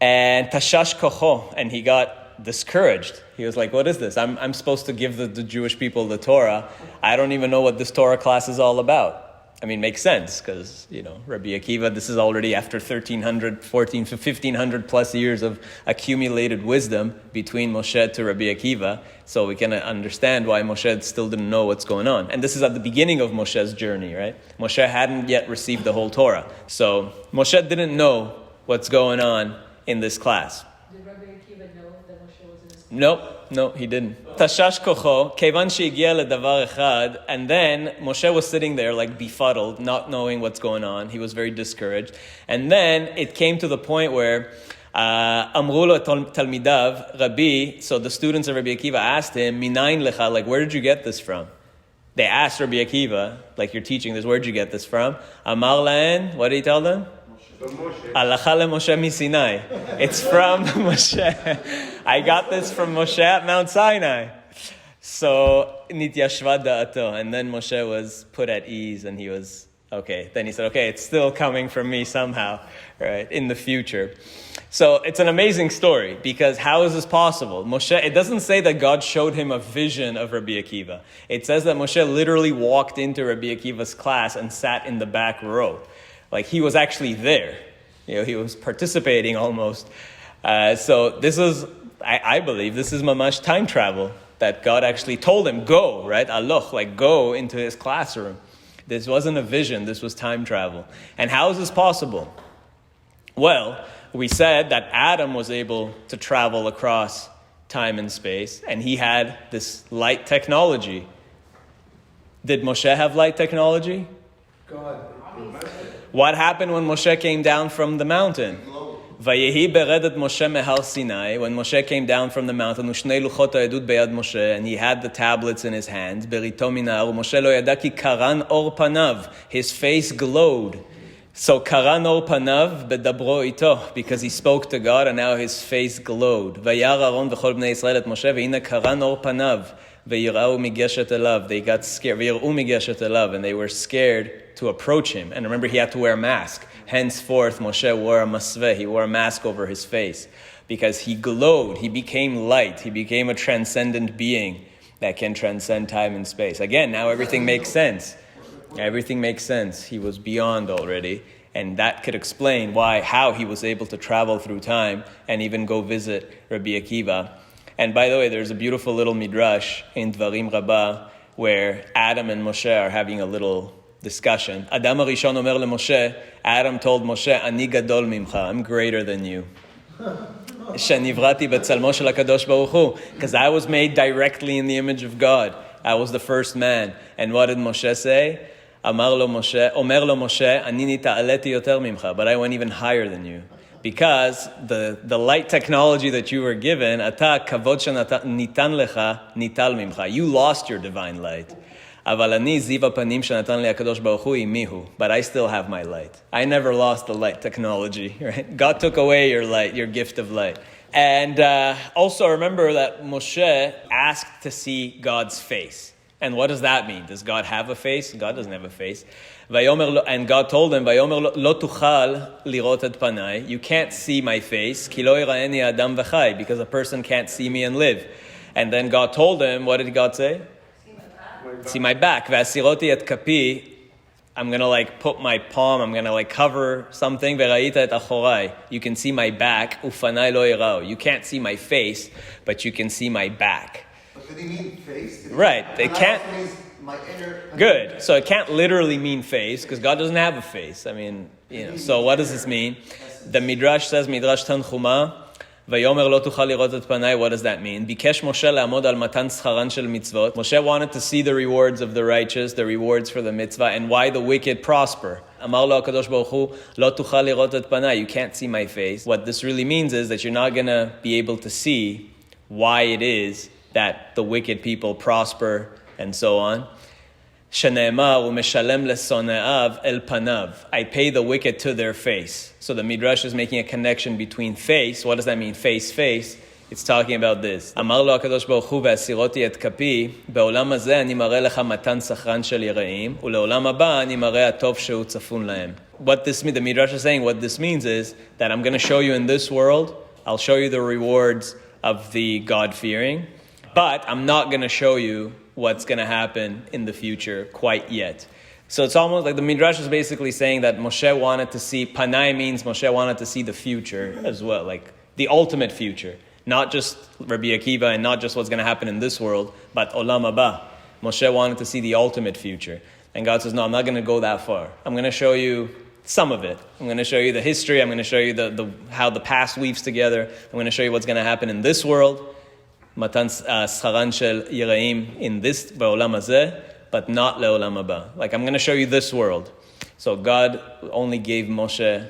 And tashash kocho, and he got discouraged. He was like, what is this? I'm supposed to give the Jewish people the Torah. I don't even know what this Torah class is all about. I mean, makes sense, because, Rabbi Akiva, this is already after 1,500 plus years of accumulated wisdom between Moshe to Rabbi Akiva, so we can understand why Moshe still didn't know what's going on. And this is at the beginning of Moshe's journey, right? Moshe hadn't yet received the whole Torah. So Moshe didn't know what's going on in this class. Did Rabbi Akiva know that Moshe was in his class? No, he didn't. Tashash kocho, kevan she'igia ledavar echad, and then Moshe was sitting there like befuddled, not knowing what's going on. He was very discouraged. And then it came to the point where Amru lo talmidav, Rabbi, so the students of Rabbi Akiva asked him, Minayin lecha, like, where did you get this from? They asked Rabbi Akiva, like, you're teaching this, where did you get this from? Amar laen, what did he tell them? Halacha leMoshe miSinai. It's from Moshe. I got this from Moshe at Mount Sinai. So, nityashva da'ato. And then Moshe was put at ease and he was, okay. Then he said, okay, it's still coming from me somehow, right, in the future. So it's an amazing story because how is this possible? Moshe, it doesn't say that God showed him a vision of Rabbi Akiva. It says that Moshe literally walked into Rabbi Akiva's class and sat in the back row. Like he was actually there. You know, he was participating almost. So this is, I believe, this is mamash time travel. That God actually told him, go, right? Aloch, like go into his classroom. This wasn't a vision, this was time travel. And how is this possible? Well, we said that Adam was able to travel across time and space, and he had this light technology. Did Moshe have light technology? God. What happened when Moshe came down from the mountain? Vayehi beredet Moshe mehar Sinai. When Moshe came down from the mountain, ushnei luchot ha'edut beyad Moshe, and he had the tablets in his hands. Berito min ha'ar, Moshe lo yada ki karan or panav. His face glowed. So karan or panav bedabro ito, because he spoke to God, and now his face glowed. Vayar Aaron v'chol bnei Yisrael et Moshe, ve'ina karan or panav. Ve'yirau migeshet elav. They got scared. Ve'yirau migeshet elav, and they were scared to approach him. And remember, he had to wear a mask. Henceforth, Moshe wore a masveh. He wore a mask over his face because he glowed. He became light. He became a transcendent being that can transcend time and space. Again, now everything makes sense. Everything makes sense. He was beyond already. And that could explain how he was able to travel through time and even go visit Rabbi Akiva. And by the way, there's a beautiful little midrash in Dvarim Rabbah where Adam and Moshe are having a little discussion. Adam Arishon Omer leMoshe, Adam told Moshe, Ani gadol mimcha, I'm greater than you. Shenivrati b'tzalmo shel HaKadosh Baruch Hu, because I was made directly in the image of God. I was the first man. And what did Moshe say? Omer lo Moshe, Ani nita'aleti yoter mimcha, but I went even higher than you. Because the light technology that you were given, ata kavod nitan lecha nital mimcha. You lost your divine light. But I still have my light. I never lost the light technology, right? God took away your light, your gift of light. And also remember that Moshe asked to see God's face. And what does that mean? Does God have a face? God doesn't have a face. And God told him, "Lo tuchal lirot et panai." You can't see my face, ki lo yiraeni adam v'chai, because a person can't see me and live. And then God told him, what did God say? See my back. V'asiroti et kapi. I'm going to put my palm, I'm going to cover something. V'ra'ita et achorai. You can see my back. Ufanai lo yirao. You can't see my face, but you can see my back. But did he mean face? Right. It can't. My inner. Good. So it can't literally mean face, because God doesn't have a face. I mean, so what does this mean? The Midrash says, Midrash Tanchuma, Vayomer lo tuchal lirot et panai. What does that mean? Bikesh Moshe le'amod al matan scharan shel mitzvot. Moshe wanted to see the rewards of the righteous, the rewards for the mitzvah, and why the wicked prosper. Amar lo HaKadosh Baruch Hu, lo tuchal lirot et panai. You can't see my face. What this really means is that you're not going to be able to see why it is that the wicked people prosper and so on. Shene'emar u'meshalem lesone'av el panav. I pay the wicked to their face. So the Midrash is making a connection between face. What does that mean? Face, face. It's talking about this. Amar lo HaKadosh Baruch Hu ve'asiroti et kapi be'olam hazeh ani mareh lecha matan sachran shel yiraim ule'olam haba ani mareh atov shehu tzafun lahem. What this means, the Midrash is saying, what this means is that I'm going to show you in this world, I'll show you the rewards of the God-fearing, but I'm not going to show you what's going to happen in the future quite yet. So it's almost like the Midrash is basically saying that Moshe wanted to see, Panai means Moshe wanted to see the future as well, like the ultimate future. Not just Rabbi Akiva and not just what's going to happen in this world, but Olam Haba. Moshe wanted to see the ultimate future. And God says, no, I'm not going to go that far. I'm going to show you some of it. I'm going to show you the history. I'm going to show you the how the past weaves together. I'm going to show you what's going to happen in this world. Matan scharan shel yiraim in this ba'olam hazeh, but not le'olam haba. Like I'm going to show you this world. So God only gave Moshe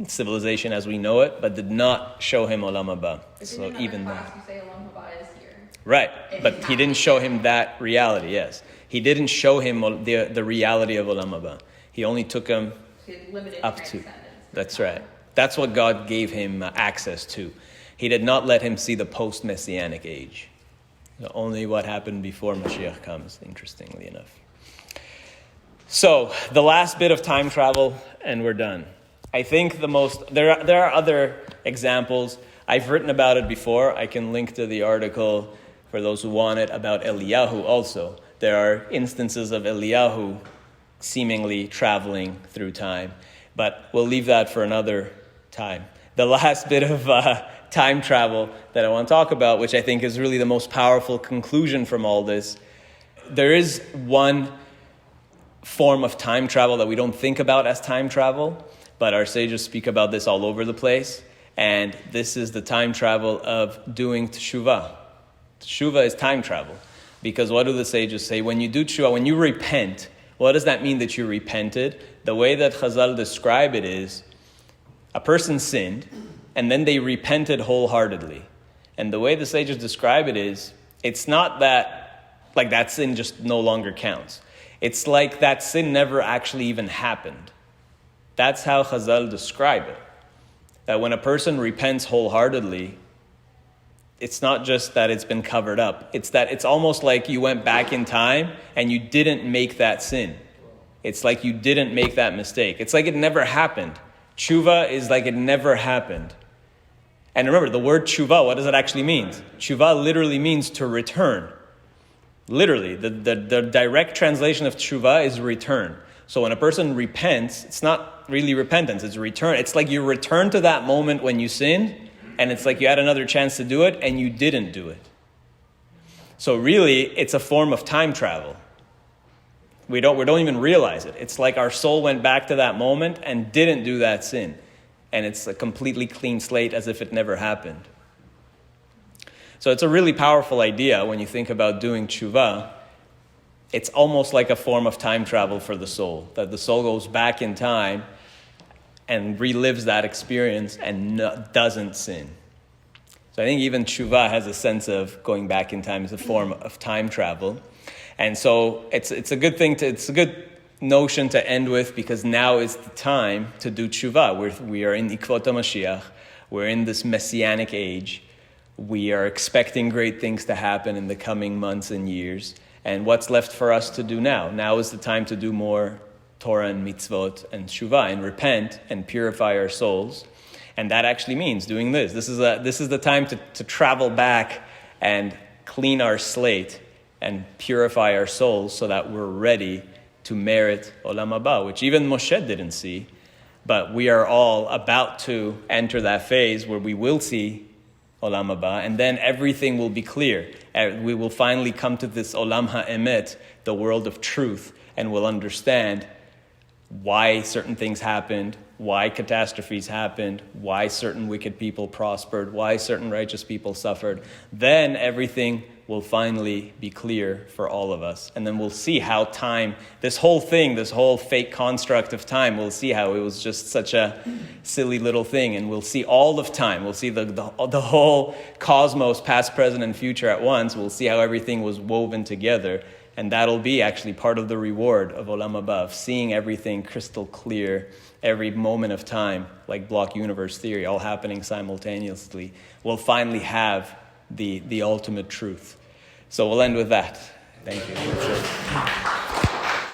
civilization as we know it, but did not show him Olam Haba. But So in even another that. class, you say Olam Haba is here. Right, It but didn't he didn't show him that reality, yes. He didn't show him the reality of Olam Haba. He only took him So it's limited up to. transcendence. That's right. That's what God gave him access to. He did not let him see the post-Messianic age. Only what happened before Mashiach comes, interestingly enough. So, the last bit of time travel, and we're done. I think there are other examples. I've written about it before. I can link to the article for those who want it about Eliyahu also. There are instances of Eliyahu seemingly traveling through time. But we'll leave that for another time. The last bit of time travel that I want to talk about, which I think is really the most powerful conclusion from all this, there is one form of time travel that we don't think about as time travel, but our sages speak about this all over the place. And this is the time travel of doing Teshuvah. Teshuvah is time travel. Because what do the sages say? When you do Teshuvah, when you repent, what does that mean that you repented? The way that Chazal describe it is, a person sinned, and then they repented wholeheartedly. And the way the sages describe it is, it's not that, like that sin just no longer counts. It's like that sin never actually even happened. That's how Chazal describe it. That when a person repents wholeheartedly, it's not just that it's been covered up. It's that it's almost like you went back in time and you didn't make that sin. It's like you didn't make that mistake. It's like it never happened. Teshuvah is like it never happened. And remember, the word teshuvah, what does it actually mean? Teshuvah literally means to return. Literally, the direct translation of teshuvah is return. So when a person repents, it's not really repentance, it's return. It's like you return to that moment when you sinned, and it's like you had another chance to do it, and you didn't do it. So really, it's a form of time travel. We don't even realize it. It's like our soul went back to that moment and didn't do that sin. And it's a completely clean slate as if it never happened. So it's a really powerful idea when you think about doing teshuvah. It's almost like a form of time travel for the soul. That the soul goes back in time and relives that experience and doesn't sin. So I think even teshuvah has a sense of going back in time as a form of time travel. And so it's a good thing it's a good notion to end with, because now is the time to do teshuvah. We are in Ikvot HaMashiach. We're in this Messianic age. We are expecting great things to happen in the coming months and years. And what's left for us to do now? Now is the time to do more Torah and mitzvot and teshuvah and repent and purify our souls. And that actually means doing this. This is the time to travel back and clean our slate and purify our souls so that we're ready to merit Olam Haba, which even Moshe didn't see. But we are all about to enter that phase where we will see Olam Haba, and then everything will be clear. We will finally come to this Olam HaEmet, the world of truth, and we'll understand why certain things happened, why catastrophes happened, why certain wicked people prospered, why certain righteous people suffered. Then everything will finally be clear for all of us. And then we'll see how time, this whole fake construct of time, we'll see how it was just such a silly little thing. And we'll see all of time. We'll see the whole cosmos, past, present, and future at once. We'll see how everything was woven together. And that'll be actually part of the reward of Olam Haba, of seeing everything crystal clear, every moment of time, like block universe theory, all happening simultaneously. We'll finally have the ultimate truth. So we'll end with that. Thank you.